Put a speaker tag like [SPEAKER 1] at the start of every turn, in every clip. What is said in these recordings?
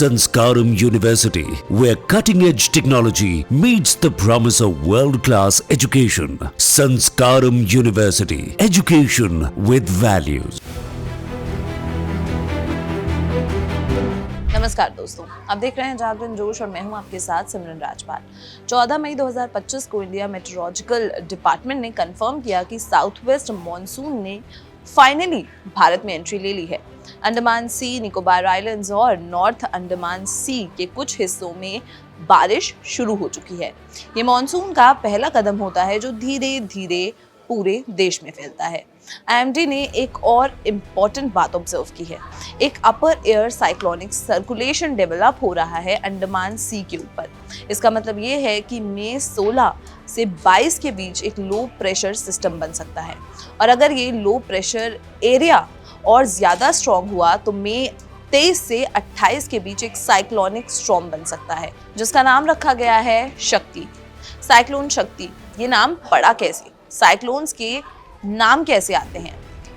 [SPEAKER 1] Sanskaram University, where cutting-edge technology meets the promise of world-class education. Sanskaram University, education with values.
[SPEAKER 2] नमस्कार दोस्तों, आप देख रहे हैं जागरण जोश और मैं हूं आपके साथ सिमरन राजपाल। 14 मई 2025 को इंडिया मेट्रोलॉजिकल डिपार्टमेंट ने कंफर्म किया कि साउथ वेस्ट मॉनसून ने फाइनली भारत में एंट्री ले ली है। अंडमान सी, निकोबार आइलैंड्स और नॉर्थ अंडमान सी के कुछ हिस्सों में बारिश शुरू हो चुकी है। ये मॉनसून का पहला कदम होता है जो धीरे धीरे पूरे देश में फैलता है। आईएमडी ने एक और इम्पॉर्टेंट बात ऑब्जर्व की है। एक अपर एयर साइक्लोनिक सर्कुलेशन डेवलप हो रहा है अंडमान सी के ऊपर। इसका मतलब ये है कि मई 16 से 22 के बीच एक लो प्रेशर सिस्टम बन सकता है, और अगर ये लो प्रेशर एरिया और ज़्यादा स्ट्रॉन्ग हुआ तो मई 23 से 28 के बीच एक साइक्लोनिक स्टॉर्म बन सकता है, जिसका नाम रखा गया है शक्ति। साइक्लोन शक्ति, ये नाम पड़ा कैसे? साइक्लोन्स के नाम कैसे आते हैं?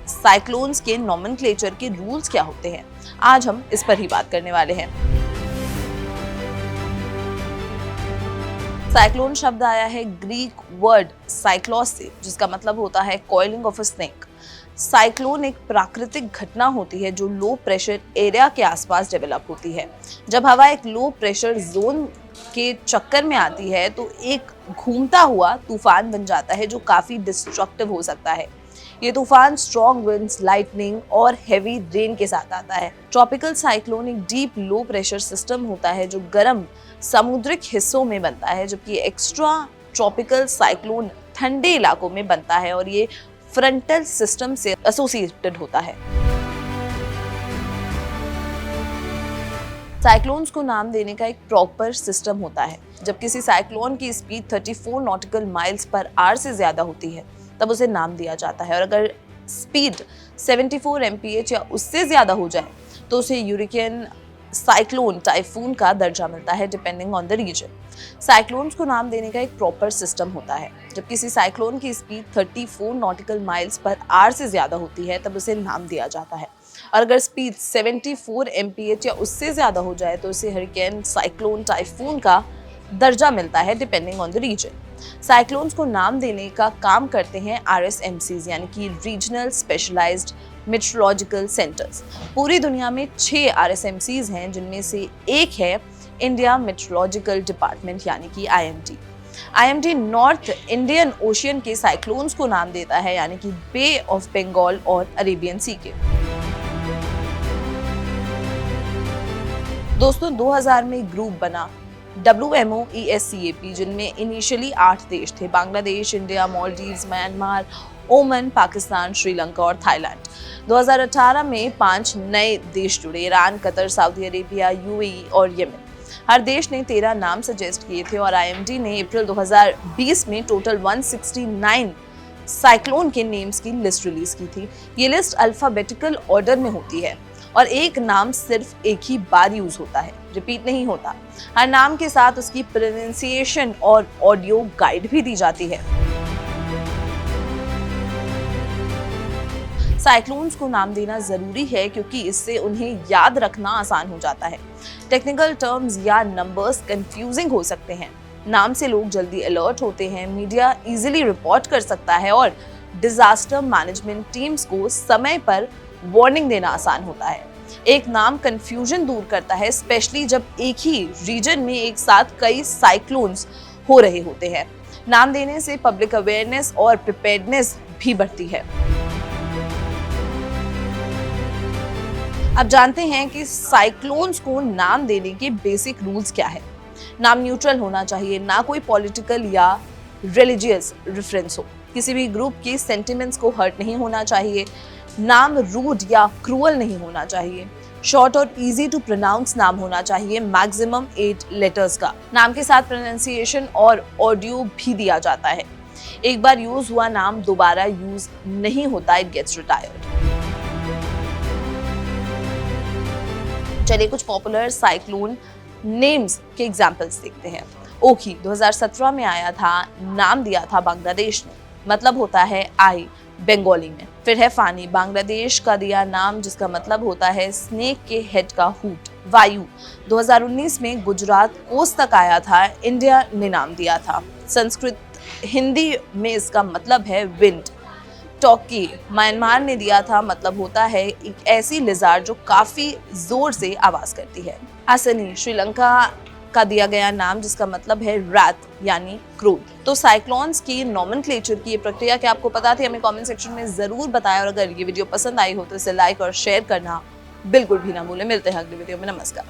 [SPEAKER 2] साइक्लोन्स के नॉमेनक्लेचर के रूल्स क्या होते हैं? आज हम इस पर ही बात करने वाले हैं। साइक्लोन शब्द आया है ग्रीक वर्ड साइक्लोस से, जिसका मतलब होता है coiling of a snake. Cyclone एक प्राकृतिक घटना होती है जो लो प्रेशर एरिया के आसपास डेवलप होती है। जब हवा एक लो प्रेशर जोन के चक्कर में आती है तो एक घूमता हुआ तूफान बन जाता है जो काफी डिस्ट्रक्टिव हो सकता है। ये तूफान स्ट्रॉन्ग विंड्स, लाइटनिंग और हेवी रेन के साथ आता है। ट्रॉपिकल साइक्लोन एक डीप लो प्रेशर सिस्टम होता है जो गर्म समुद्रिक हिस्सों में बनता है, जबकि एक्स्ट्रा ट्रॉपिकल साइक्लोन ठंडे इलाकों में बनता है और ये फ्रंटल सिस्टम से एसोसिएटेड होता है। साइक्लोन्स को नाम देने का एक प्रॉपर सिस्टम होता है। जब किसी साइक्लोन की speed 34 nautical miles per hour से ज्यादा होती है तब उसे नाम दिया जाता है, और अगर स्पीड 74 mph या उससे ज्यादा हो जाए तो उसे यूरिकेन, साइक्लोन, टाइफून का दर्जा मिलता है depending on the region. Cyclones को नाम देने का एक प्रॉपर सिस्टम होता है। जब किसी साइक्लोन की speed 34 nautical miles per hour से ज्यादा होती है तब उसे नाम दिया जाता है, और अगर स्पीड 74 mph या उससे ज्यादा हो जाए तो उसे हरिकेन, साइक्लोन, टाइफून का दर्जा मिलता है depending on the region. Cyclones को नाम देने का काम करते हैं RSMCs, यानी कि रीजनल स्पेशलाइज्ड मेट्रोलॉजिकल सेंटर्स। पूरी दुनिया में 6 RSMCs हैं, जिनमें से एक है इंडिया मेट्रोलॉजिकल डिपार्टमेंट यानी कि IMD। IMD north Indian ocean के साइक्लोन्स को नाम देता है, यानी कि बे ऑफ बंगाल और अरेबियन सी के। दोस्तों, 2000 में ग्रुप बना WMOESCAP, जिनमें इनिशियली 8 देश थे: Bangladesh, India, Maldives, Myanmar, Oman, Pakistan, Sri Lanka और थाईलैंड। 2018 में 5 नए देश जुड़े: Iran, Qatar, Saudi Arabia, UAE और यमन। हर देश ने 13 नाम सजेस्ट किए थे और IMD ने अप्रैल 2020 में टोटल 169 साइक्लोन के नेम्स की लिस्ट रिलीज की थी। ये लिस्ट अल्फाबेटिकल ऑर्डर में होती है और एक नाम सिर्फ एक ही बार यूज होता है, रिपीट नहीं होता। हर नाम के साथ उसकी प्रोनाउंसिएशन और ऑडियो गाइड भी दी जाती है। साइक्लोन्स को नाम देना जरूरी है क्योंकि इससे उन्हें याद रखना आसान हो जाता है। टेक्निकल टर्म्स या नंबर्स कंफ्यूजिंग हो सकते हैं। नाम से लोग जल्दी अलर्ट होते हैं, मीडिया इजीली रिपोर्ट कर सकता है और डिजास्टर मैनेजमेंट टीम्स को समय पर वार्निंग देना आसान होता है। एक नाम कंफ्यूजन दूर करता है, स्पेशली जब एक ही रीजन में एक साथ कई साइक्लोन्स हो रहे होते हैं। नाम देने से पब्लिक अवेयरनेस और प्रिपेयर्डनेस भी बढ़ती है। अब जानते हैं कि साइक्लोन्स को नाम देने के बेसिक रूल्स क्या है। नाम न्यूट्रल होना चाहिए, ना कोई पॉलिटिकल या रिलीजियस रेफरेंस हो। किसी भी ग्रुप के सेंटिमेंट्स को हर्ट नहीं होना चाहिए। नाम रूड या क्रूअल नहीं होना चाहिए। शॉर्ट और इजी टू प्रोनाउंस नाम होना चाहिए, मैक्सिमम 8 लेटर्स का। नाम के साथ प्रोनाउंसिएशन और ऑडियो भी दिया जाता है। एक बार यूज हुआ नाम दोबारा यूज नहीं होता, इट गेट्स रिटायर्ड। चलिए कुछ पॉपुलर साइक्लोन नेम्स के एग्जांपल्स देखते हैं। ओखी 2017 में आया था, नाम दिया था बांग्लादेश ने, मतलब होता है आई बंगाली में। फिर है फानी, बांग्लादेश का दिया नाम जिसका मतलब होता है स्नेक के हेड का हुट, वायु 2019 में गुजरात कोस्ट तक आया था, इंडिया ने नाम दिया था। संस्कृत हिंदी में इसका मतलब है विंड। टॉकी म्यांमार ने दिया था, मतलब होता है एक ऐसी लिजार जो काफी जोर से आवाज करती है। असनी श्रीलंका का दिया गया नाम जिसका मतलब है रात यानी क्रोध। तो साइक्लोन्स की नॉमेनक्लेचर की ये प्रक्रिया क्या आपको पता थी? हमें कमेंट सेक्शन में जरूर बताएं और अगर ये वीडियो पसंद आई हो तो इसे लाइक और शेयर करना बिल्कुल भी ना भूलें। मिलते हैं अगली वीडियो में। नमस्कार।